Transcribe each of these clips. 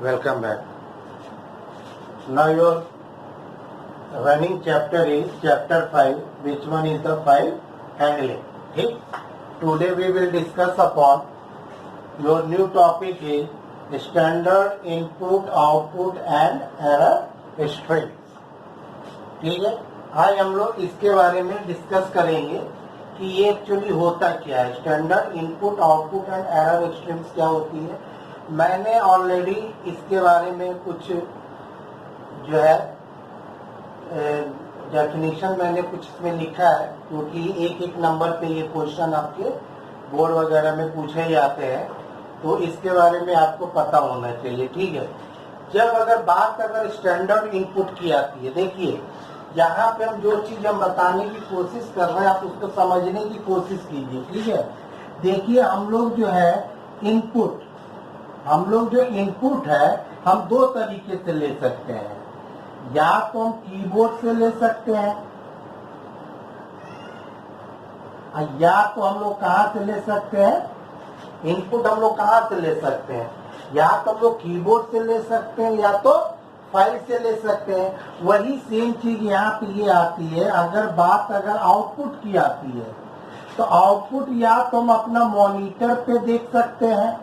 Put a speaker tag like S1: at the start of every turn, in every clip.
S1: Welcome back. Now your running chapter is chapter 5. Which one is the file handling? Okay. Today we will discuss upon your new topic is standard input, output and error strings. ठीक है, आज हम लोग इसके बारे में discuss करेंगे कि ये एक्चुअली होता क्या है, standard input, output and error streams क्या होती है। मैंने ऑलरेडी इसके बारे में कुछ जो है डेफिनेशन मैंने कुछ इसमें लिखा है, क्योंकि एक एक नंबर पे ये क्वेश्चन आपके बोर्ड वगैरह में पूछे जाते हैं, तो इसके बारे में आपको पता होना चाहिए। ठीक है, जब अगर स्टैंडर्ड इनपुट की आती है, देखिए यहाँ पे हम जो चीज हम बताने की कोशिश कर रहे हैं आप उसको समझने की कोशिश कीजिए। ठीक है, देखिए हम लोग जो इनपुट है हम दो तरीके से ले सकते हैं, या तो हम कीबोर्ड से ले सकते हैं, या तो हम लोग कहाँ से ले सकते हैं, इनपुट हम लोग कहाँ से ले सकते हैं, या तो हम लोग कीबोर्ड से ले सकते हैं या तो फाइल से ले सकते हैं। वही सेम चीज यहाँ पे ये आती है। अगर आउटपुट की आती है तो आउटपुट या तो हम अपना मॉनिटर पे देख सकते हैं,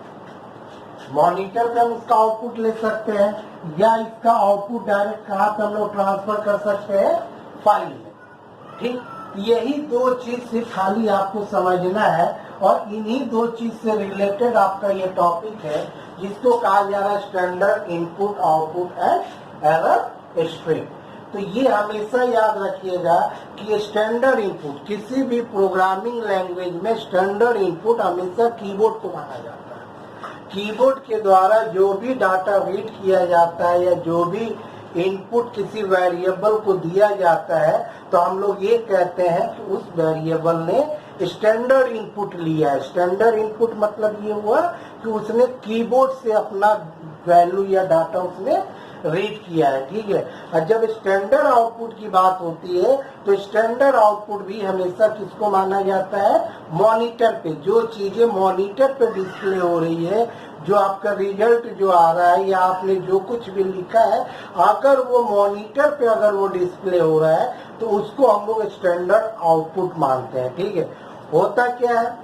S1: मॉनिटर पे हम उसका आउटपुट ले सकते हैं, या इसका आउटपुट डायरेक्ट कहाँ पे हम लोग ट्रांसफर कर सकते हैं, फाइल में। ठीक, यही दो चीज से खाली आपको समझना है, और इन्हीं दो चीज से रिलेटेड आपका ये टॉपिक है, जिसको कहा जा रहा है standard input, output and error stream. तो ये हमेशा याद रखिएगा कि स्टैंडर्ड इनपुट किसी भी प्रोग्रामिंग लैंग्वेज में स्टैंडर्ड इनपुट हमेशा कीबोर्ड को माना जाता है। कीबोर्ड के द्वारा जो भी डाटा रीड किया जाता है या जो भी इनपुट किसी वेरिएबल को दिया जाता है, तो हम लोग ये कहते हैं कि उस वेरिएबल ने स्टैंडर्ड इनपुट लिया है। स्टैंडर्ड इनपुट मतलब ये हुआ कि उसने कीबोर्ड से अपना वैल्यू या डाटा उसने रीड किया है। ठीक है, और जब स्टैंडर्ड आउटपुट की बात होती है तो स्टैंडर्ड आउटपुट भी हमेशा किसको माना जाता है, मॉनिटर पे। जो चीजें मॉनिटर पे डिस्प्ले हो रही है, जो आपका रिजल्ट जो आ रहा है या आपने जो कुछ भी लिखा है, अगर वो मॉनिटर पे वो डिस्प्ले हो रहा है तो उसको हम लोग स्टैंडर्ड आउटपुट मानते हैं। ठीक है, होता क्या है,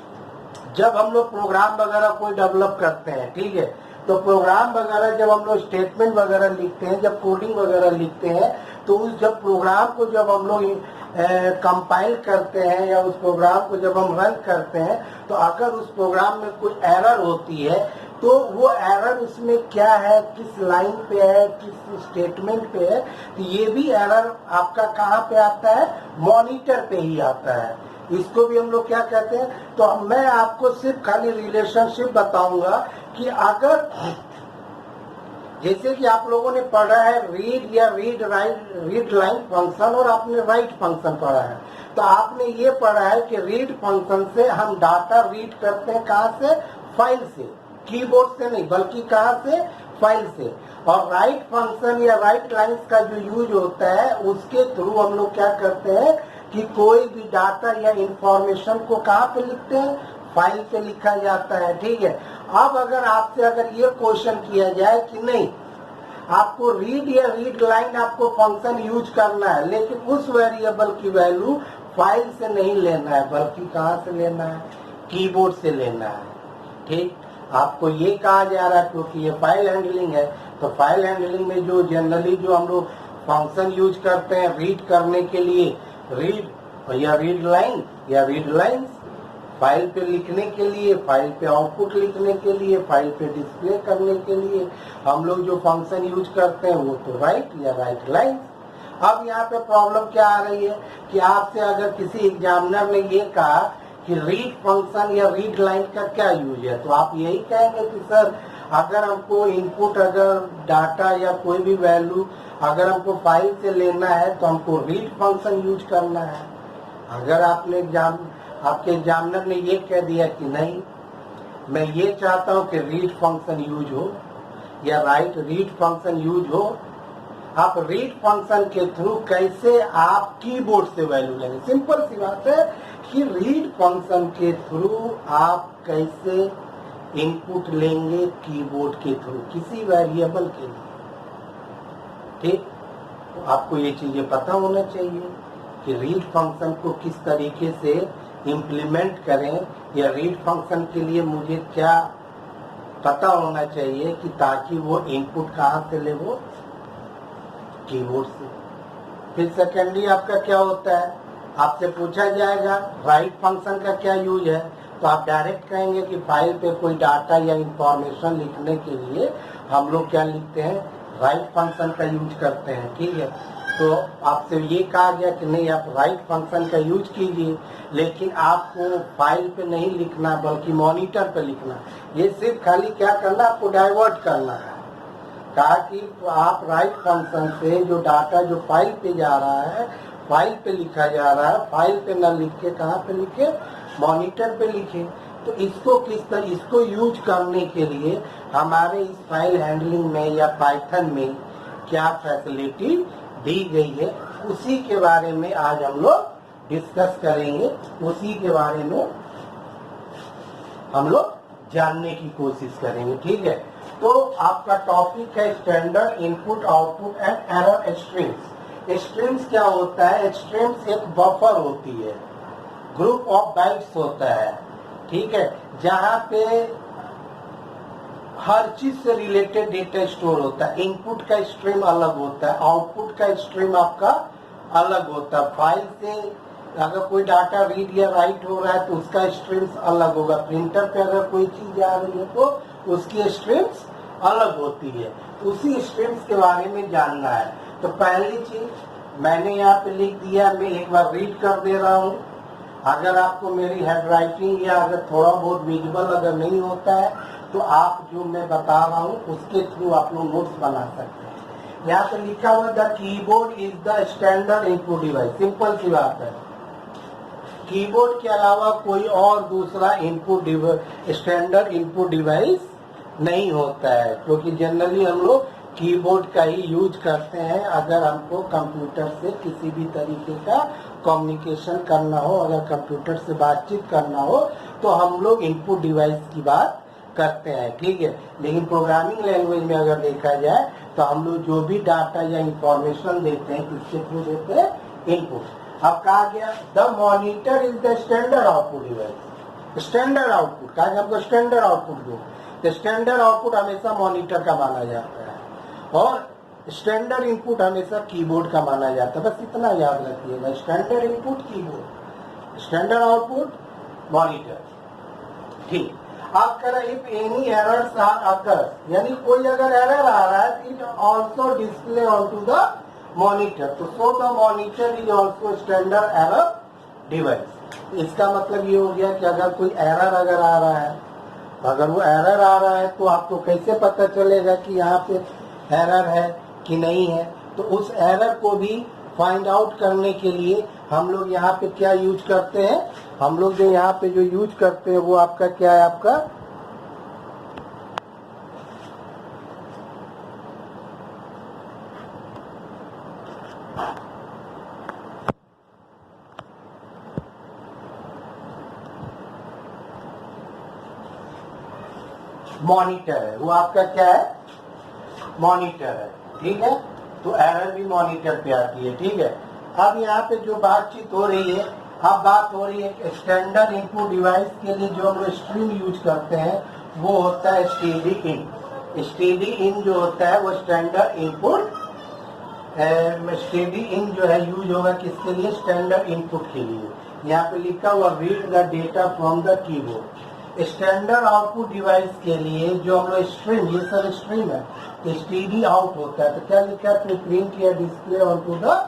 S1: जब हम लोग प्रोग्राम वगैरह कोई डेवलप करते हैं, ठीक है, तो प्रोग्राम वगैरह जब हम लोग स्टेटमेंट वगैरह लिखते हैं, जब कोडिंग वगैरह लिखते हैं, तो उस जब प्रोग्राम को जब हम लोग कंपाइल करते हैं या उस प्रोग्राम को जब हम रन करते हैं, तो अगर उस प्रोग्राम में कोई एरर होती है तो वो एरर उसमें क्या है, किस लाइन पे है, किस स्टेटमेंट पे है, तो ये भी एरर आपका कहाँ पे आता है, मॉनिटर पे ही आता है। इसको भी हम लोग क्या कहते हैं, तो मैं आपको सिर्फ खाली रिलेशनशिप बताऊंगा कि अगर जैसे कि आप लोगों ने पढ़ा है रीड या रीड लाइन फंक्शन, और आपने राइट फंक्शन पढ़ा है, तो आपने ये पढ़ा है कि रीड फंक्शन से हम डाटा रीड करते हैं, कहाँ से, फाइल से, कीबोर्ड से नहीं, बल्कि कहाँ से, फाइल से। और राइट फंक्शन या राइट लाइंस का जो यूज होता है उसके थ्रू हम लोग क्या करते हैं कि कोई भी डाटा या इंफॉर्मेशन को कहाँ पे लिखते हैं, फाइल पे लिखा जाता है। ठीक है, अब आपसे ये क्वेश्चन किया जाए कि नहीं, आपको रीड या रीड लाइन आपको फंक्शन यूज करना है, लेकिन उस वेरिएबल की वैल्यू फाइल से नहीं लेना है, बल्कि कहाँ से लेना है, कीबोर्ड से लेना है। ठीक, आपको ये कहा जा रहा है क्योंकि ये फाइल हैंडलिंग है, तो फाइल हैंडलिंग में जो जनरली जो हम लोग फंक्शन यूज करते हैं रीड करने के लिए, रीड या रीड लाइन या रीड लाइंस, फाइल पे लिखने के लिए, फाइल पे आउटपुट लिखने के लिए, फाइल पे डिस्प्ले करने के लिए हम लोग जो फंक्शन यूज करते हैं वो तो राइट या राइट लाइंस। अब यहाँ पे प्रॉब्लम क्या आ रही है कि आपसे अगर किसी एग्जामिनर ने ये कहा कि रीड फंक्शन या रीड लाइन का क्या यूज है, तो आप यही कहेंगे कि सर अगर हमको इनपुट, अगर डाटा या कोई भी वैल्यू अगर हमको फाइल से लेना है तो हमको रीड फंक्शन यूज करना है। अगर आपके एग्जामिनर ने ये कह दिया कि नहीं, मैं ये चाहता हूँ कि रीड फंक्शन यूज हो या रीड फंक्शन यूज हो, आप रीड फंक्शन के थ्रू कैसे आप कीबोर्ड से वैल्यू लेंगे, सिंपल सी बात है कि रीड फंक्शन के थ्रू आप कैसे इनपुट लेंगे कीबोर्ड के थ्रू किसी वेरिएबल के लिए। ठीक, तो आपको ये चीजें पता होना चाहिए कि रीड फंक्शन को किस तरीके से इम्प्लीमेंट करें, या रीड फंक्शन के लिए मुझे क्या पता होना चाहिए कि ताकि वो इनपुट कहाँ से ले, वो कीबोर्ड से। फिर सेकेंडली आपका क्या होता है, आपसे पूछा जाएगा राइट फंक्शन का क्या यूज है, तो आप डायरेक्ट कहेंगे कि फाइल पे कोई डाटा या इंफॉर्मेशन लिखने के लिए हम लोग क्या लिखते हैं, राइट फंक्शन का यूज करते हैं। ठीक है, तो आपसे ये कहा गया कि नहीं आप राइट फंक्शन का यूज कीजिए, लेकिन आपको फाइल पे नहीं लिखना बल्कि मॉनिटर पे लिखना। ये सिर्फ खाली क्या करना, आपको डाइवर्ट करना है। कहा कि आप राइट फंक्शन से जो डाटा जो फाइल पे जा रहा है, फाइल पे लिखा जा रहा है, फाइल पे न लिख के कहाँ पे लिखे, मॉनिटर पे लिखे। तो इसको किस तरह, इसको यूज करने के लिए हमारे इस फाइल हैंडलिंग में या पाइथन में क्या फैसिलिटी दी गई है, उसी के बारे में आज हम लोग डिस्कस करेंगे, उसी के बारे में हम लोग जानने की कोशिश करेंगे। ठीक है, तो आपका टॉपिक है standard input output and error streams. Streams क्या होता है, स्ट्रीम्स एक बफर होती है, ग्रुप ऑफ बाइट्स होता है। ठीक है, जहाँ पे हर चीज से रिलेटेड डेटा स्टोर होता है। इनपुट का स्ट्रीम अलग होता है, आउटपुट का स्ट्रीम आपका अलग होता है। फाइल से अगर कोई डाटा रीड या राइट हो रहा है तो उसका स्ट्रीम्स अलग होगा। प्रिंटर पे अगर कोई चीज आ रही है तो उसकी स्ट्रीम्स अलग होती है। उसी स्ट्रीम्स के बारे में जानना है। तो पहली चीज मैंने यहाँ पे लिख दिया, मैं एक बार रीड कर दे रहा हूँ। अगर आपको मेरी हैंडराइटिंग या अगर थोड़ा बहुत विजुअल अगर नहीं होता है तो आप जो मैं बता रहा हूँ उसके थ्रू आप लोग नोट्स बना सकते हैं। यहाँ पे लिखा हुआ the keyboard is the standard input device. Simple सी बात है, कीबोर्ड के अलावा कोई और दूसरा इनपुट स्टैंडर्ड इनपुट डिवाइस नहीं होता है, क्योंकि जनरली हम लोग कीबोर्ड का ही यूज करते हैं अगर हमको कंप्यूटर से किसी भी तरीके का कम्युनिकेशन करना हो, अगर कंप्यूटर से बातचीत करना हो तो हम लोग इनपुट डिवाइस की बात करते हैं। ठीक है, लेकिन प्रोग्रामिंग लैंग्वेज में अगर देखा जाए तो हम लोग जो भी डाटा या इंफॉर्मेशन देते हैं किसके थ्रू देते हैं, इनपुट। अब कहा गया the monitor is the standard output device. Standard output कहा, आपको स्टैंडर्ड आउटपुट दो, तो स्टैंडर्ड आउटपुट हमेशा मॉनिटर का माना जाता है और स्टैंडर्ड इनपुट हमेशा कीबोर्ड का माना जाता है। बस इतना याद रखिएगा, standard input keyboard, standard output monitor. ठीक, आप कह रहे if any errors are occurs, यानी कोई अगर एरर आ रहा है it also display on to the monitor, तो so the monitor is also standard error device. इसका मतलब ये हो गया कि अगर कोई एरर अगर आ रहा है, अगर वो एरर आ रहा है तो आपको कैसे पता चलेगा कि यहाँ पे एरर है कि नहीं है। तो उस एरर को भी फाइंड आउट करने के लिए हम लोग यहाँ पे क्या यूज करते हैं, हम लोग जो यहाँ पे जो यूज करते हैं वो आपका क्या है, आपका मॉनिटर है। वो आपका क्या है, मॉनिटर है। ठीक है, तो एरर भी मॉनिटर पे आती है। ठीक है, अब यहाँ पे जो बातचीत हो रही है, अब बात हो रही है स्टैंडर्ड इनपुट डिवाइस के लिए जो हम लोग स्ट्रीम यूज करते हैं वो होता है स्टेडी इन। स्टेडी इन जो होता है वो स्टैंडर्ड इनपुट, स्टेडी इन जो है यूज होगा किसके लिए, स्टैंडर्ड इनपुट के लिए। यहाँ पे लिखा हुआ read the data from the keyboard. Standard output device के लिए जो हम लोग स्ट्रीम, ये सब स्ट्रीम है, स्टेडी आउट होता है। तो क्या लिखा है, टू प्रिंट या display on to the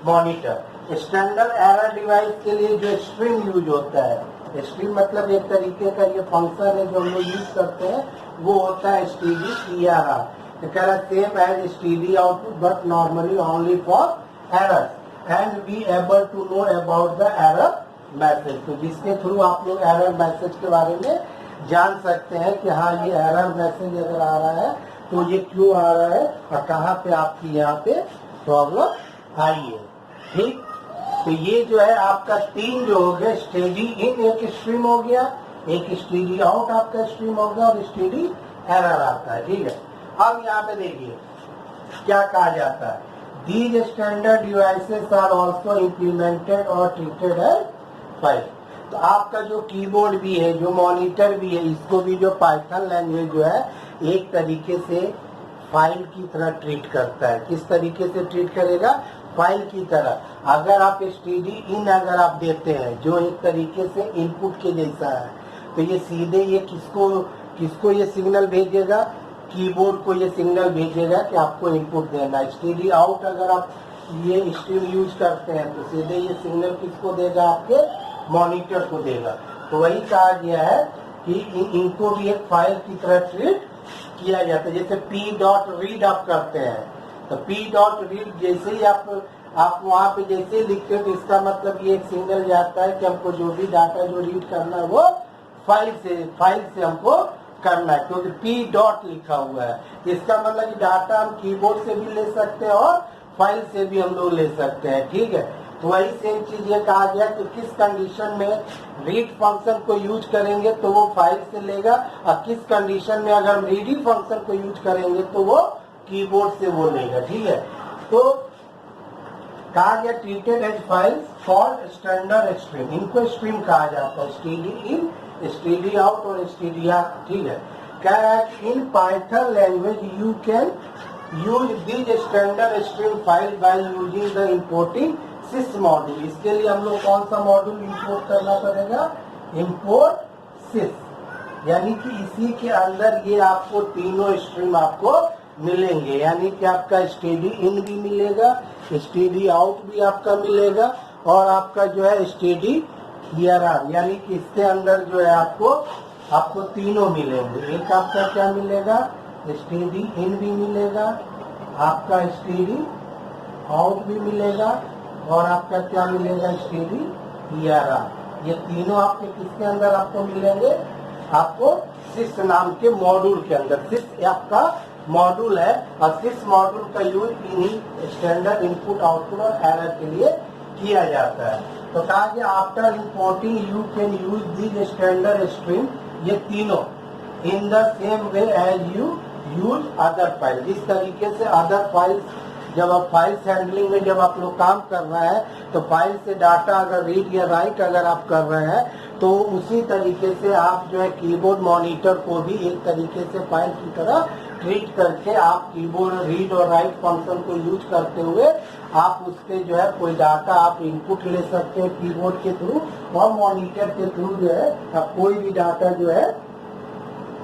S1: monitor. Standard error device के लिए जो स्ट्रीम यूज होता है, स्ट्रीम मतलब एक तरीके का ये फंक्शन है जो हम लोग यूज करते हैं, वो होता है स्टेडी ERR। तो कह रहा same as steady output but normally only for errors and be able to know about the error message. तो जिसके थ्रू आप लोग एरर मैसेज के बारे में जान सकते हैं कि हाँ ये एरर मैसेज अगर आ रहा है तो ये क्यों आ रहा है और कहाँ पे आपकी यहाँ पे प्रॉब्लम आई है। ठीक, तो ये जो है आपका तीन जो हो गया, स्टेडी इन एक स्ट्रीम हो गया, एक स्टडी आउट आपका स्ट्रीम होगा और स्टडी एरर आता है, ठीक है। अब यहाँ पे देखिए क्या कहा जाता है, these standard devices are also implemented और ट्रीटेड एज फाइल। तो आपका जो कीबोर्ड भी है, जो मॉनिटर भी है, इसको भी जो पाइथन लैंग्वेज जो है एक तरीके से फाइल की तरह ट्रीट करता है। किस तरीके से ट्रीट करेगा? फाइल की तरह। अगर आप std in अगर आप देते हैं जो एक तरीके से इनपुट के जैसा है, तो ये सीधे ये किसको ये सिग्नल भेजेगा? कीबोर्ड को ये सिग्नल भेजेगा कि आपको इनपुट देना है। std out अगर आप ये स्ट्रीम यूज करते हैं तो सीधे ये सिग्नल किसको देगा? आपके मॉनिटर को देगा। तो वही कहा गया है कि इनको भी एक फाइल की तरह ट्रीट किया जाता है। जैसे p.read आप करते हैं, तो p.read जैसे ही आप वहाँ पे जैसे लिखते हो तो इसका मतलब ये एक सिग्नल जाता है कि हमको जो भी डाटा जो रीड करना है वो फाइल से हमको करना है, क्योंकि p डॉट लिखा हुआ है। इसका मतलब डाटा हम कीबोर्ड से भी ले सकते हैं और फाइल से भी हम लोग ले सकते हैं, ठीक है। तो वही सेम चीज ये कहा गया कि किस कंडीशन में रीड फंक्शन को यूज करेंगे तो वो फाइल से लेगा, और किस कंडीशन में अगर हम रीडिंग फंक्शन को यूज करेंगे तो वो कीबोर्ड से वो लेगा, ठीक है। तो कहा गया treated as files called standard stream. इनको स्ट्रीम कहा जाता है, std in, std out और std out, ठीक है। क्या है? In Python language you can use this standard stream file by using the importing sys module. इसके लिए हम लोग कौन सा मॉड्यूल इंपोर्ट करना पड़ेगा? इंपोर्ट सिस, यानी कि इसी के अंदर ये आपको तीनों स्ट्रीम आपको मिलेंगे, यानी कि आपका std in भी मिलेगा, std out भी आपका मिलेगा और आपका जो है std err, यानी कि इसके अंदर जो है आपको तीनों मिलेंगे। एक आपका क्या मिलेगा? std in भी मिलेगा, आपका std out भी मिलेगा और आपका क्या मिलेगा? std err। ये तीनों आपके किसके अंदर आपको मिलेंगे? आपको सिस नाम के मॉड्यूल के अंदर। सिस आपका मॉड्यूल है और सिस मॉड्यूल का यूज इन्हीं स्टैंडर्ड इनपुट आउटपुट और एरर के लिए किया जाता है। तो कहा कि after importing you can use this standard stream, ये तीनों in the same way as you use other file. जिस तरीके से अदर फाइल्स, जब आप फाइल्स हैंडलिंग में जब आप लोग काम कर रहे हैं तो फाइल से डाटा अगर रीड या राइट अगर आप कर रहे हैं तो उसी तरीके से आप जो है कीबोर्ड मॉनिटर को भी एक तरीके से फाइल की तरह ट्रीट करके आप कीबोर्ड रीड और राइट फंक्शन को यूज करते हुए आप उसके जो है कोई डाटा आप इनपुट ले सकते हैं कीबोर्ड के थ्रू, और मॉनिटर के थ्रू जो है आप कोई भी डाटा जो है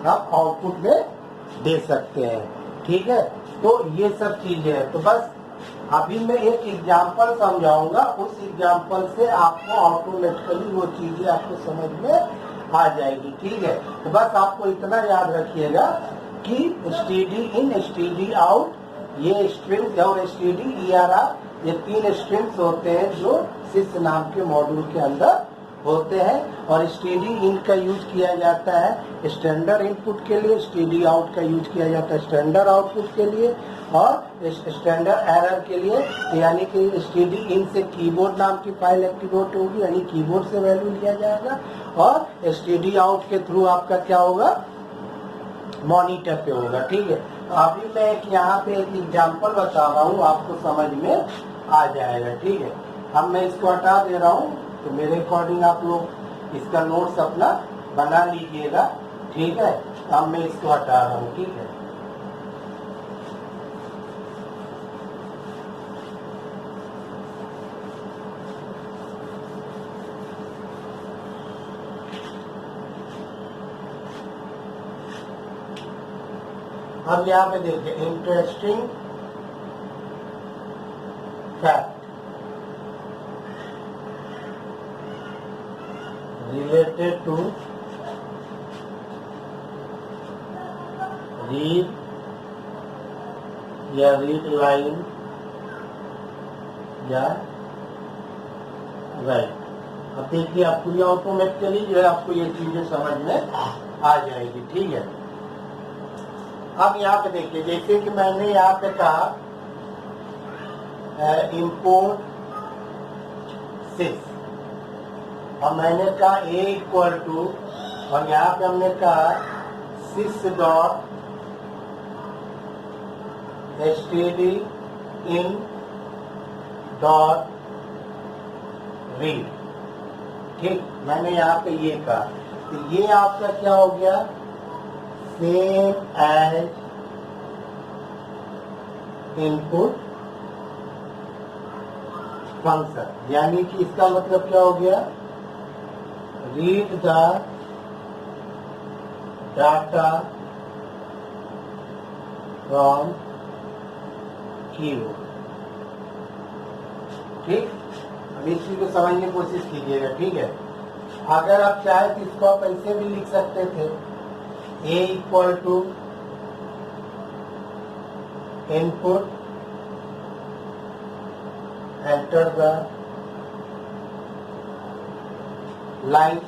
S1: आप आउटपुट में दे सकते हैं, ठीक है। तो ये सब चीजें हैं। तो बस अभी मैं एक एग्जाम्पल समझाऊंगा, उस एग्जाम्पल से आपको ऑटोमेटिकली वो चीजें आपको समझ में आ जाएगी, ठीक है। तो बस आपको इतना याद रखिएगा कि std in, std out, ये स्ट्रिंग्स और std err, ये तीन स्ट्रिंग्स होते हैं जो सिस नाम के मॉड्यूल के अंदर होते हैं। और std in का यूज किया जाता है स्टैंडर्ड इनपुट के लिए, std out का यूज किया जाता है स्टैंडर्ड आउटपुट के लिए और स्टैंडर्ड एरर के लिए। यानी कि std in से कीबोर्ड नाम की फाइल एक्टिवेट होगी, यानी कीबोर्ड से वैल्यू लिया जाएगा, और std out के थ्रू आपका क्या होगा? मॉनिटर पे होगा, ठीक है। तो अभी मैं एक यहाँ पे एक एग्जांपल बता रहा हूँ, आपको समझ में आ जाएगा, ठीक है। अब मैं इसको हटा दे रहा हूँ, तो मेरे अकॉर्डिंग आप लोग इसका नोट्स अपना बना लीजिएगा, ठीक है। अब मैं इसको हटा रहा हूँ, ठीक है। अब यहाँ पे देखिए interesting fact related to read या रीड लाइन या राइट। अब देखिए आपको ये ऑटोमेटिकली जो है आपको ये चीजें समझ में आ जाएगी, ठीक है। अब यहाँ पे देखिए, जैसे कि मैंने यहाँ पे कहा इंपोर्ट सिस, और मैंने कहा a इक्वल टू और यहाँ पे हमने कहा sys dot std in dot read. ठीक, मैंने यहाँ पे ये कहा, तो ये आपका क्या हो गया, सेम एज इनपुट फंक्शन, यानी कि इसका मतलब क्या हो गया, read the data from keyboard. ठीक, अब इस चीज को समझने की कोशिश कीजिएगा। ठीक है, अगर आप चाहे तो इसको आप ऐसे भी लिख सकते थे, a equal to input enter the line,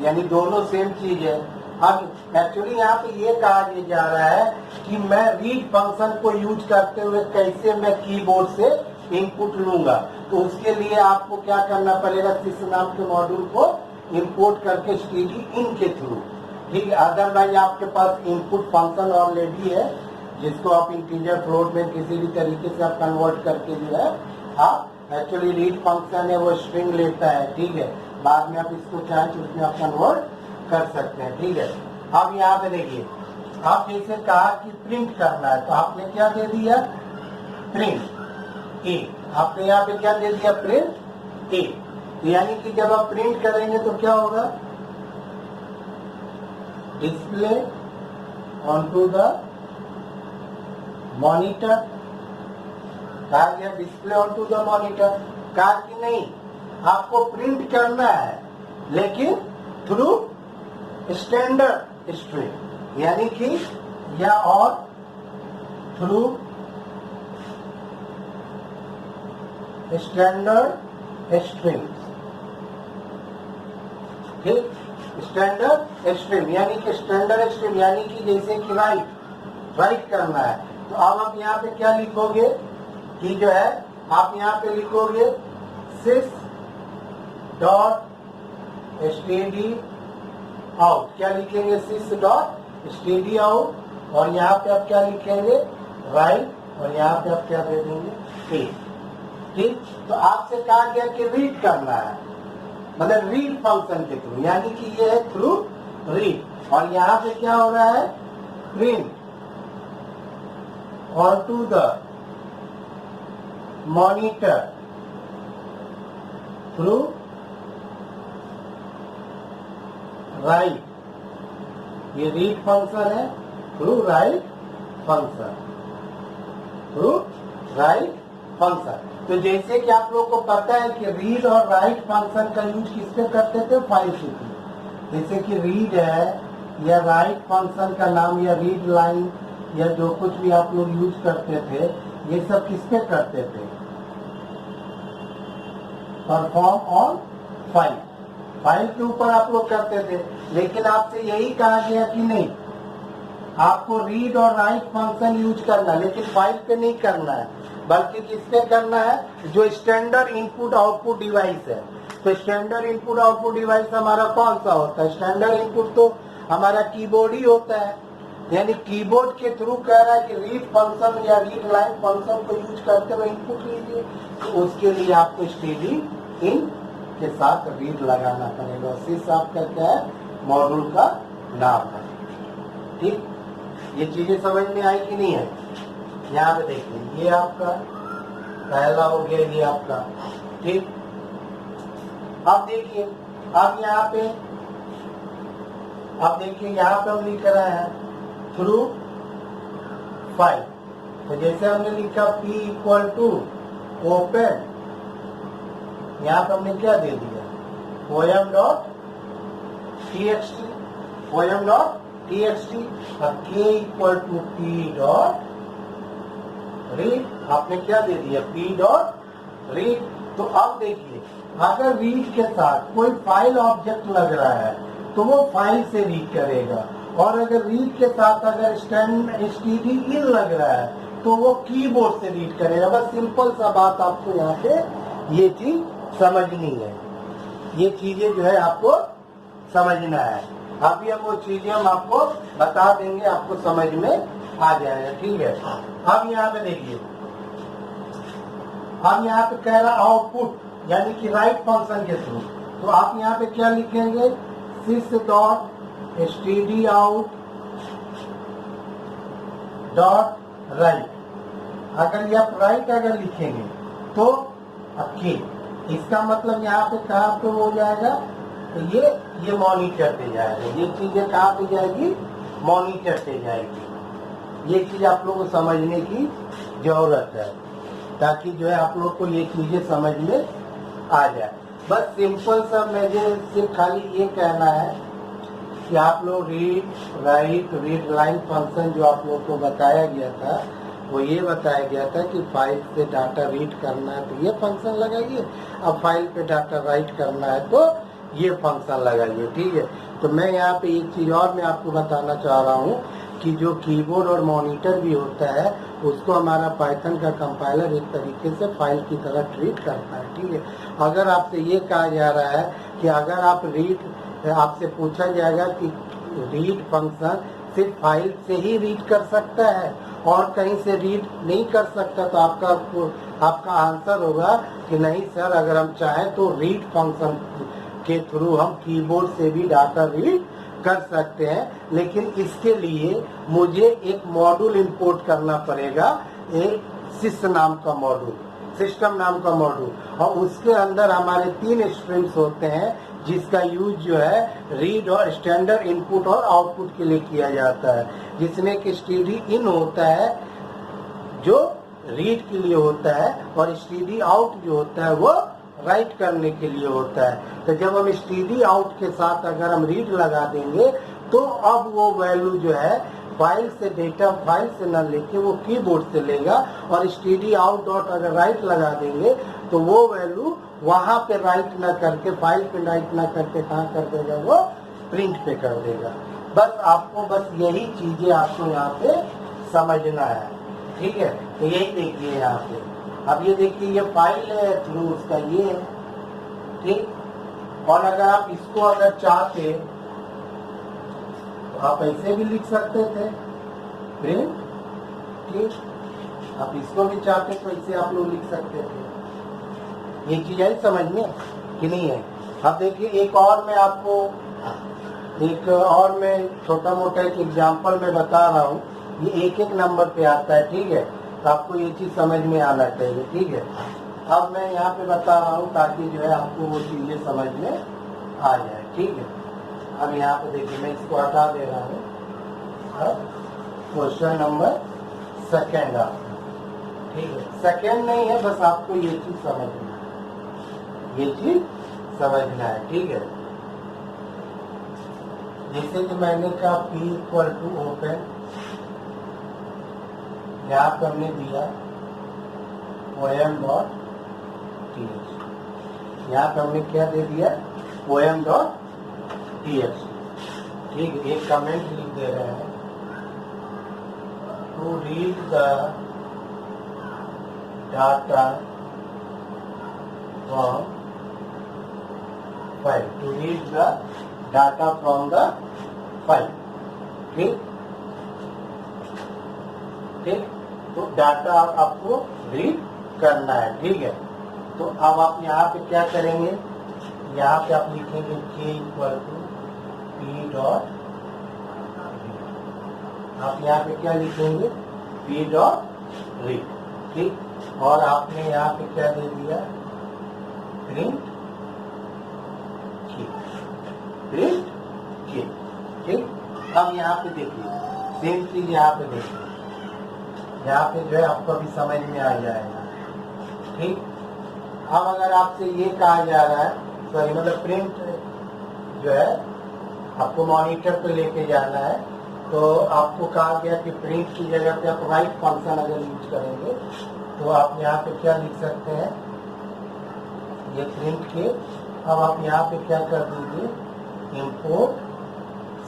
S1: यानी दोनों सेम चीज है। अब एक्चुअली यहाँ पे ये कहा जा रहा है कि मैं रीड फंक्शन को यूज करते हुए कैसे मैं कीबोर्ड से इनपुट लूंगा, तो उसके लिए आपको क्या करना पड़ेगा, sys नाम के मॉड्यूल को इंपोर्ट करके std in के थ्रू। ठीक है, अदरवाइज आपके पास इनपुट फंक्शन ऑलरेडी है जिसको आप इंटीजर फ्लोट में किसी भी तरीके से आप कन्वर्ट करके जो है आप एक्चुअली रीड फंक्शन है वो स्ट्रिंग लेता है। ठीक है, बाद में आप इसको चाहे तो उसमें आप कन्वर्ट कर सकते हैं। ठीक है, अब यहाँ पे देखिए, आप जैसे कहा कि प्रिंट करना है तो आपने क्या दे दिया, प्रिंट ए, आपने यहाँ पे क्या दे दिया, प्रिंट ए। यानी कि जब आप प्रिंट करेंगे तो क्या होगा, डिस्प्ले ऑनटू द मॉनिटर, कहा गया डिस्प्ले ऑनटू द मॉनिटर, कहा कि नहीं आपको प्रिंट करना है लेकिन थ्रू स्टैंडर्ड स्ट्रिंग, यानी कि या और थ्रू स्टैंडर्ड स्ट्रिंग। ठीक, स्टैंडर्ड स्ट्रिंग यानी कि स्टैंडर्ड स्ट्रिंग यानी कि जैसे कि राइट करना है, तो अब आप यहाँ पे क्या लिखोगे कि जो है आप यहाँ पे लिखोगे sys डॉट std आउट, क्या लिखेंगे, sys डॉट std आउट, और यहाँ पे आप क्या लिखेंगे, राइट, और यहाँ पे आप क्या दे देंगे, ए। ठीक, तो आपसे कहा गया कि रीड करना है, मतलब रीड फंक्शन के थ्रू, यानी कि ये है थ्रू रीड, और यहाँ पे क्या हो रहा है, print on to the monitor through write, ये रीड फंक्शन है, through write function, through write function. तो जैसे कि आप लोगों को पता है कि रीड और राइट फंक्शन का यूज किस पे करते थे, फाइल के लिए। जैसे कि रीड है या राइट फंक्शन का नाम या रीड लाइन या जो कुछ भी आप लोग यूज करते थे, ये सब किस पे करते थे, परफॉर्म ऑन फाइल, फाइल के ऊपर आप लोग करते थे। लेकिन आपसे यही कहा गया कि नहीं, आपको रीड और राइट फंक्शन यूज करना, लेकिन फाइल पे नहीं करना है, बल्कि किस पे करना है, जो स्टैंडर्ड इनपुट आउटपुट डिवाइस है। तो स्टैंडर्ड इनपुट आउटपुट डिवाइस हमारा कौन सा होता है, स्टैंडर्ड इनपुट तो हमारा कीबोर्ड ही होता है, यानी कीबोर्ड के थ्रू कह रहा है कि रीड फंक्शन या रीड लाइन फंक्शन को यूज करते हुए इनपुट लीजिए, तो उसके लिए आपको std in के साथ रीड लगाना पड़ेगा। sys आपका क्या है, मॉड्यूल का नाम है। ठीक, ये चीजें समझ में आई कि नहीं है। यहाँ पे देखिए, ये आपका पहला हो गया, ये आपका। ठीक, अब देखिए, अब यहाँ पे अब देखिए यहाँ पे हम लिख रहे हैं थ्रू फाइल, तो जैसे हमने लिखा p इक्वल टू ओपन, यहाँ पे हमने क्या दे दिया, poem dot txt, poem dot txt, और k equal to p dot read, आपने क्या दे दिया, p डॉट रीड। तो अब देखिए, अगर रीड के साथ कोई फाइल ऑब्जेक्ट लग रहा है तो वो फाइल से रीड करेगा, और अगर रीड के साथ अगर std in लग रहा है तो वो कीबोर्ड से रीड करेगा। बस सिंपल सा बात आपको यहाँ पे ये चीज समझनी है, ये चीजें जो है आपको समझना है। अभी हम वो चीजें हम आपको बता देंगे, आपको समझ में आ जाएगा, ठीक है। अब यहाँ पे देखिए, अब यहाँ पे कह रहा आउटपुट यानी कि राइट फंक्शन के थ्रू, तो आप यहाँ पे क्या लिखेंगे, sys dot std out dot right. अगर ये आप राइट अगर लिखेंगे तो ओके, इसका मतलब यहाँ पे कहाँ पे हो जाएगा, तो ये मॉनिटर पे जाएगा, ये चीजें कहाँ पे जाएगी, मॉनिटर पे जाएगी। ये चीज आप लोगों को समझने की जरूरत है, ताकि जो है आप लोग को ये चीजें समझ में आ जाए। बस सिंपल सा मुझे सिर्फ खाली ये कहना है कि आप लोग read write read line function जो आप लोग को बताया गया था, वो ये बताया गया था कि फाइल से डाटा रीड करना है तो ये फंक्शन लगाइए, अब फाइल पे डाटा राइट करना है तो ये फंक्शन लगाइए, ठीक है। तो मैं यहाँ पे एक चीज और मैं आपको बताना चाह रहा हूँ कि जो कीबोर्ड और मॉनिटर भी होता है उसको हमारा पाइथन का कंपाइलर एक तरीके से फाइल की तरह ट्रीट करता है, ठीक है। अगर आपसे ये कहा जा रहा है कि अगर आप आपसे पूछा जाएगा कि रीड फंक्शन सिर्फ फाइल से ही रीड कर सकता है और कहीं से रीड नहीं कर सकता, तो आपका आंसर होगा कि नहीं सर, अगर हम चाहें तो रीड फंक्शन के थ्रू हम कीबोर्ड से भी डाटा रीड कर सकते हैं, लेकिन इसके लिए मुझे एक मॉड्यूल इंपोर्ट करना पड़ेगा, एक सिस्टम नाम का मॉड्यूल, और उसके अंदर हमारे 3 स्ट्रीम्स होते हैं जिसका यूज जो है रीड और स्टैंडर्ड इनपुट और आउटपुट के लिए किया जाता है, जिसमें कि std इन होता है जो रीड के लिए होता है और std आउट जो होता है वो राइट करने के लिए होता है। तो जब हम std आउट के साथ अगर हम रीड लगा देंगे तो अब वो वैल्यू जो है फाइल से डेटा फाइल से न लेके वो कीबोर्ड से लेगा, और std आउट डॉट अगर राइट लगा देंगे तो वो वैल्यू वहां पे राइट ना करके, फाइल पे राइट ना करके कहाँ कर देगा, वो प्रिंट पे कर देगा। बस आपको बस यही चीजें आपको यहाँ पे समझना है, ठीक है। तो यही देखिए यहाँ पे, अब ये देखिए ये फाइल है थ्रू उसका ये है, ठीक। और अगर आप इसको अगर चाहते तो आप ऐसे भी लिख सकते थे प्रिंट, ठीक। आप इसको भी चाहते तो ऐसे आप लोग लिख सकते थे। ये चीज है समझ में कि नहीं है। अब देखिए एक और मैं आपको छोटा मोटा एक एग्जांपल में बता रहा हूँ, ये एक नंबर पे आता है, ठीक है। तो आपको ये चीज समझ में आना चाहिए, ठीक है। अब मैं यहाँ पे बता रहा हूँ ताकि जो है आपको वो चीजें समझ में आ जाए, ठीक है। अब यहाँ पे देखिए मैं इसको हटा दे रहा हूँ। अब क्वेश्चन नंबर 2 आपका, ठीक है। 2 नहीं है, बस आपको ये चीज समझना है, ठीक है। जैसे कि मैंने कहा P = ओपन, यहाँ पे हमने दिया poem.txt, यहाँ पे हमने क्या दे दिया, poem.txt, ठीक है। एक कमेंट लिख दे रहे हैं, to read the data from file, to read the data from the file, ठीक। तो डाटा आपको रीड करना है, ठीक है। तो अब आप यहाँ पे क्या करेंगे, यहाँ पे आप लिखेंगे k = p.read, आप यहाँ पे क्या लिखेंगे, p.read, ठीक। और आपने यहाँ पे क्या दे दिया, प्रिंट की, ठीक। अब यहाँ पे देखिए सेम चीज यहाँ पे देखिए, यहाँ पे जो है आपको अभी समझ में आ जाएगा, ठीक। अब अगर आपसे ये कहा जा रहा है, सॉरी मतलब प्रिंट जो है आपको मॉनिटर पे लेके जाना है, तो आपको कहा गया कि प्रिंट की जगह पे आप राइट फंक्शन अगर यूज करेंगे तो आप यहाँ पे क्या लिख सकते हैं, ये प्रिंट के। अब आप यहाँ पे क्या कर दीजिए, इंपोर्ट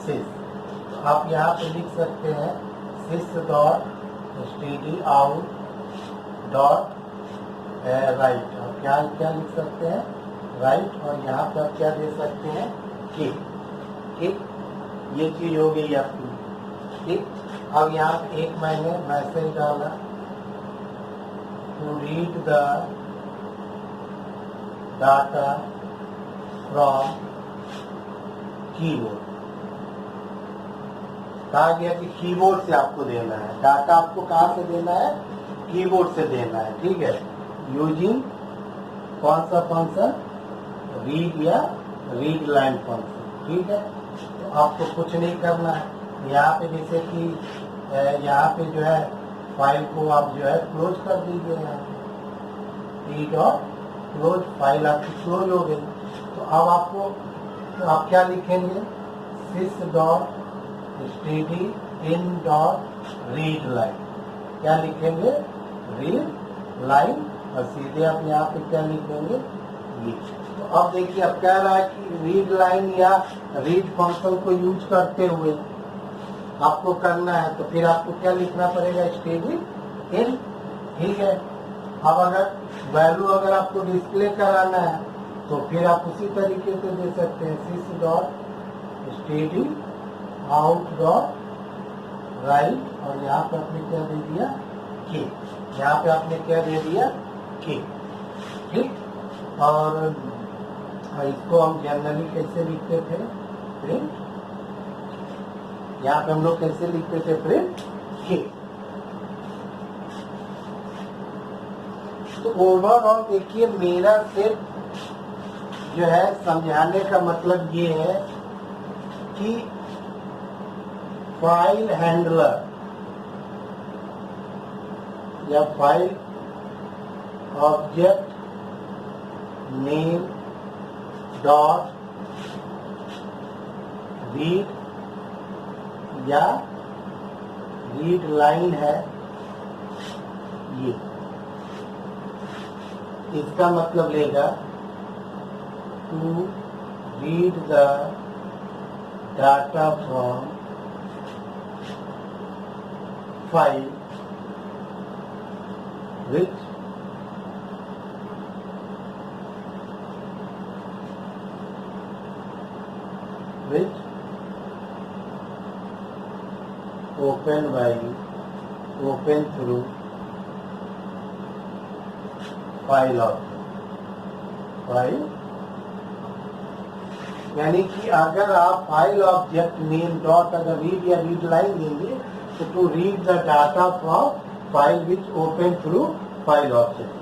S1: sys, तो आप यहाँ पे लिख सकते हैं sys.std out डॉट राइट, और क्या लिख सकते हैं, राइट, और यहाँ पे आप क्या दे सकते हैं, की, ठीक, ये चीज हो गई आपकी। ठीक, अब यहाँ पे एक मैंने मैसेज डाला, to read the data from keyboard. कहा गया कि कीबोर्ड से आपको देना है डाटा। आपको कहाँ से देना है? कीबोर्ड से देना है। ठीक है, यूजिंग कौन सा फंक्शन? रीड या रीड लाइन फंक्शन। ठीक है, तो आपको कुछ नहीं करना है। यहाँ पे जैसे कि यहाँ पे जो है फाइल को आप जो है क्लोज कर दीजिए। यहाँ पे रीड और क्लोज, फाइल आपकी क्लोज हो गई। तो अब आपको तो आप क्या लिखेंगे? sys dot std in dot read line. क्या लिखेंगे? रीड लाइन, और सीधे आप यहाँ पे क्या लिखेंगे? ये। तो अब देखिए, अब कह रहा है कि रीड लाइन या रीड फंक्शन को यूज करते हुए आपको करना है, तो फिर आपको क्या लिखना पड़ेगा? std in। ठीक है, अब अगर वैल्यू अगर आपको डिस्प्ले कराना है तो फिर आप उसी तरीके से दे सकते हैं, sys dot std out dot right, और यहाँ पे आपने क्या दे दिया? के। यहाँ पे आपने क्या दे दिया? के। ठीक, और इसको हम जनरली कैसे लिखते थे? प्रिंट। यहाँ पे हम लोग कैसे लिखते थे? प्रिंट के। तो ओवरऑल देखिए, मेरा सिर्फ जो है समझाने का मतलब ये है कि फाइल हैंडलर या file object name dot read या रीड लाइन है, ये इसका मतलब लेगा to read the data from file which open through file object. File यानी कि अगर आप फाइल ऑब्जेक्ट नेम डॉट अगर रीड या रीड लाइन देंगे तो to read the data from file which open through file object.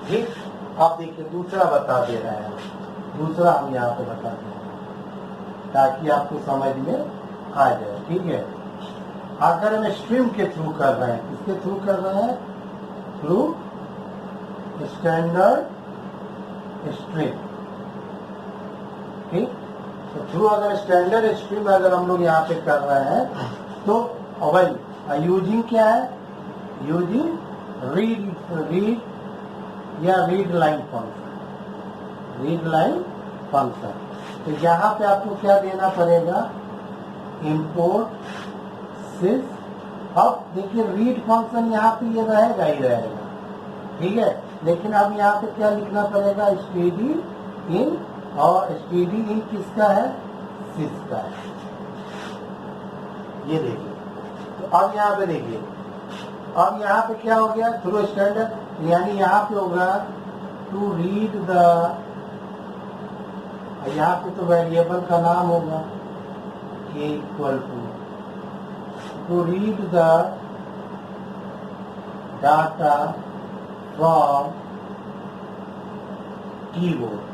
S1: ठीक, आप देखिए दूसरा बता दे रहे हैं, दूसरा हम यहाँ पे बता दे रहे हैं ताकि आपको समझ में आ जाए। ठीक है, अगर हम स्ट्रीम के थ्रू कर रहे हैं, किसके थ्रू कर रहे हैं? Through standard stream. ठीक, तो थ्रू अगर स्टैंडर्ड स्ट्रीम अगर हम लोग यहाँ पे कर रहे हैं तो वही यूजिंग क्या है? यूजिंग रीड या read line function. Read line function, तो यहाँ पे आपको क्या देना पड़ेगा? इंपोर्ट सिस। अब देखिए रीड फंक्शन यहाँ पे ये रहेगा ही रहेगा। ठीक है, लेकिन अब यहाँ पे क्या लिखना पड़ेगा? std in, और std in किसका है? sys का है। ये देखिए, तो अब यहाँ पे देखिए, अब यहाँ पे क्या हो गया? थ्रू स्टैंडर्ड, यानी यहाँ पे होगा टू रीड द, यहाँ पे तो वेरिएबल का नाम होगा k equal to read the data from keyboard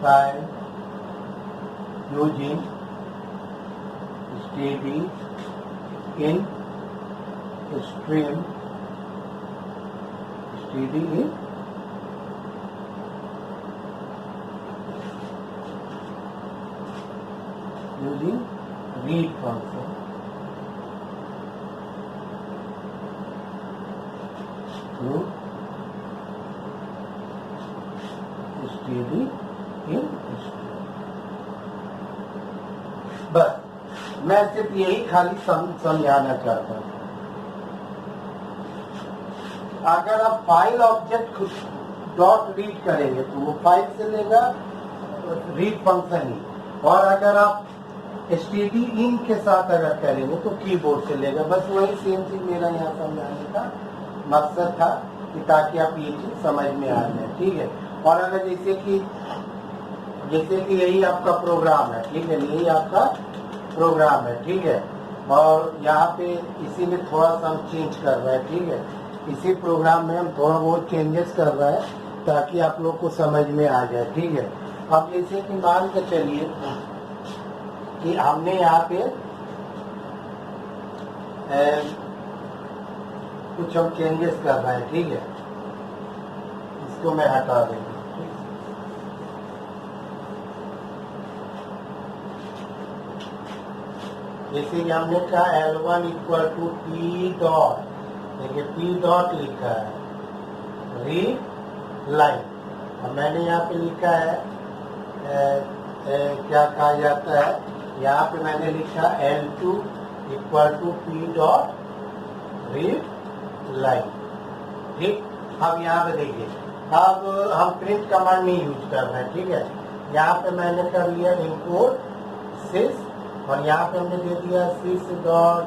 S1: by using std in stream, std in using read function through std in stream। बस मैं सिर्फ यही खाली समझाना चाहता हूँ। अगर आप फाइल ऑब्जेक्ट डॉट रीड करेंगे तो वो फाइल से लेगा, रीड फंक्शन ही। और अगर आप std in के साथ अगर करेंगे तो कीबोर्ड से लेगा। बस वही सेम चीज मेरा यहाँ समझाने का मकसद था कि ताकि आप ये चीज समझ में आ जाए, ठीक है। और अगर जैसे कि यही आपका प्रोग्राम है, ठीक है, यही आपका प्रोग्राम है, ठीक है, और यहाँ पे इसी में थोड़ा सा हम चेंज कर रहे हैं, ठीक है, इसी प्रोग्राम में हम थोड़ा बहुत चेंजेस कर रहे हैं ताकि आप लोग को समझ में आ जाए, ठीक है। अब जैसे कि मान के चलिए कि हमने यहाँ पे कुछ हम चेंजेस कर रहे हैं, ठीक है, इसको मैं हटा देंगे। जैसे कि हमने कहा L1 equal to P dot, देखिए P डॉट लिखा है रीड लाइन, और मैंने यहाँ पे लिखा है क्या कहा जाता है, यहाँ पे मैंने लिखा L2 equal to P dot read line, ठीक। अब यहाँ पे देखिए, अब हम प्रिंट कमांड नहीं यूज कर रहे हैं, ठीक है। यहाँ पे मैंने कर लिया इम्पोर्ट सिस, और यहाँ पे हमने दे दिया sys dot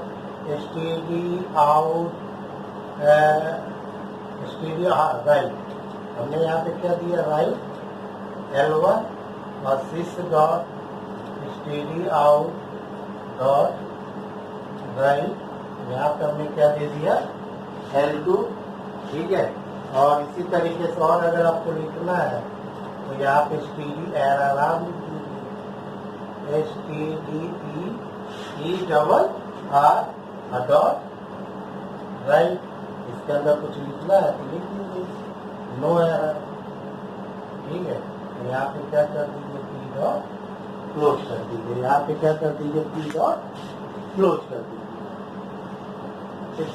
S1: std out std write, हमने यहाँ पे क्या दिया राइट L1 और sys dot std out dot write, यहाँ पे हमने क्या दे दिया L2, ठीक है। और इसी तरीके से और अगर आपको लिखना है तो यहाँ पे std एरर लिख दीजिए std double R dot right, इसके अंदर कुछ लिखना है तो लिख दीजिए नो एरर, ठीक है। तो यहाँ पे क्या कर दीजिए p डॉट क्लोज कर दीजिए, यहाँ पे क्या कर दीजिए p डॉट क्लोज कर दीजिए।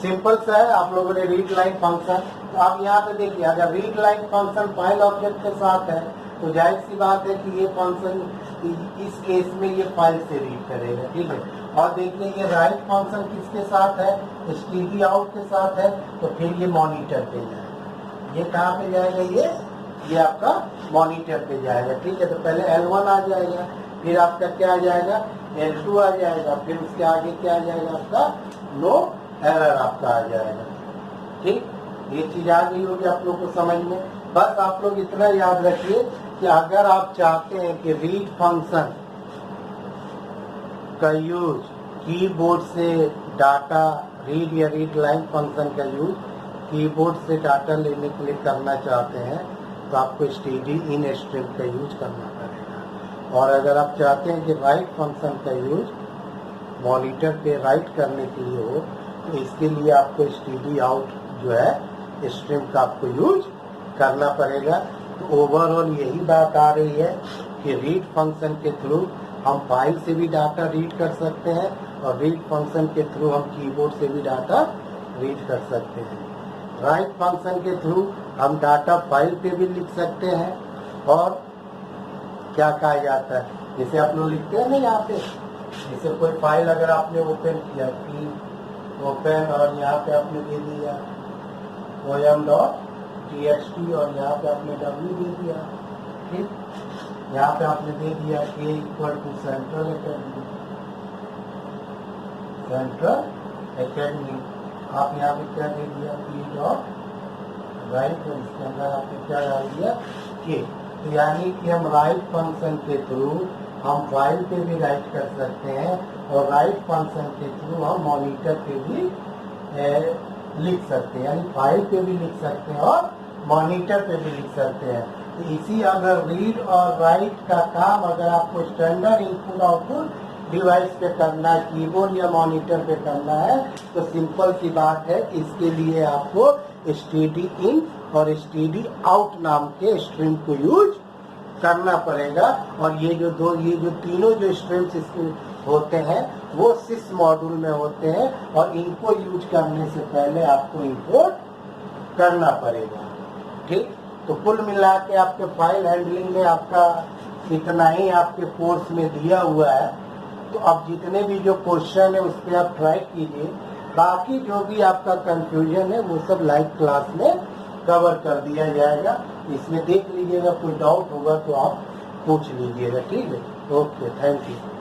S1: सिंपल सा है, आप लोगों ने रीड लाइन फंक्शन, तो आप यहाँ पे देखिए अगर read line function file object के साथ है तो जाहिर सी बात है कि ये फंक्शन इस केस में ये फाइल से रीड करेगा, ठीक है। और देखिए ये राइट फंक्शन किसके साथ है, std out के साथ है, तो फिर ये मॉनिटर पे जाएगा। ये कहाँ पे जाएगा, ये आपका मॉनिटर पे जाएगा, ठीक है। तो पहले L1 आ जाएगा, फिर आपका क्या आ जाएगा L2 आ जाएगा, फिर उसके आगे क्या आ जाएगा आपका नो एरर आपका आ जाएगा, ठीक। ये चीज आ गई होगी आप लोग को समझ में। बस आप लोग इतना याद रखिए कि अगर आप चाहते हैं कि रीड फंक्शन का यूज कीबोर्ड से डाटा रीड या रीड लाइन फंक्शन का यूज कीबोर्ड से डाटा लेने के लिए करना चाहते हैं तो आपको std in स्ट्रीम का यूज करना पड़ेगा। और अगर आप चाहते हैं कि राइट फंक्शन का यूज मॉनिटर पे राइट करने के लिए हो तो इसके लिए आपको std out जो है स्ट्रीम का आपको यूज करना पड़ेगा। तो ओवरऑल यही बात आ रही है कि रीड फंक्शन के थ्रू हम फाइल से भी डाटा रीड कर सकते हैं और रीड फंक्शन के थ्रू हम कीबोर्ड से भी डाटा रीड कर सकते हैं। राइट फंक्शन के थ्रू हम डाटा फाइल पे भी लिख सकते हैं, और क्या कहा जाता है जैसे आप लोग लिखते हैं ना यहाँ पे, जैसे कोई फाइल अगर आपने ओपन किया ओपन और यहाँ पे आपने दे दिया poem.txt और यहाँ पे आपने w दे दिया, ठीक। यहाँ पे आपने दे दिया a equal to central academy, आप यहाँ पे क्या दे दिया p डॉट राइट, और इसके अंदर आपने क्या डाल दिया k। तो यानी कि हम राइट फंक्शन के थ्रू हम फाइल पे भी राइट कर सकते हैं और राइट फंक्शन के थ्रू हम मॉनिटर पे भी लिख सकते हैं, यानी फाइल पे भी लिख सकते हैं और मॉनिटर पे भी लिख सकते हैं। तो इसी अगर रीड और राइट का काम अगर आपको स्टैंडर्ड इनपुट आउटपुट डिवाइस पे करना है, कीबोर्ड या मॉनिटर पे करना है, तो सिंपल सी बात है कि इसके लिए आपको std in और std out नाम के स्ट्रीम को यूज करना पड़ेगा। और ये जो तीनों जो स्ट्रीम्स इसके होते हैं वो सिस मॉड्यूल में होते हैं और इनको यूज करने से पहले आपको इंपोर्ट करना पड़ेगा, ठीक। तो कुल मिला के आपके फाइल हैंडलिंग में आपका इतना ही आपके कोर्स में दिया हुआ है। तो अब जितने भी जो क्वेश्चन है उस पर आप ट्राई कीजिए, बाकी जो भी आपका कंफ्यूजन है वो सब लाइव क्लास में कवर कर दिया जाएगा। इसमें देख लीजिएगा, कोई डाउट होगा तो आप पूछ लीजिएगा, ठीक है। Okay, thank you.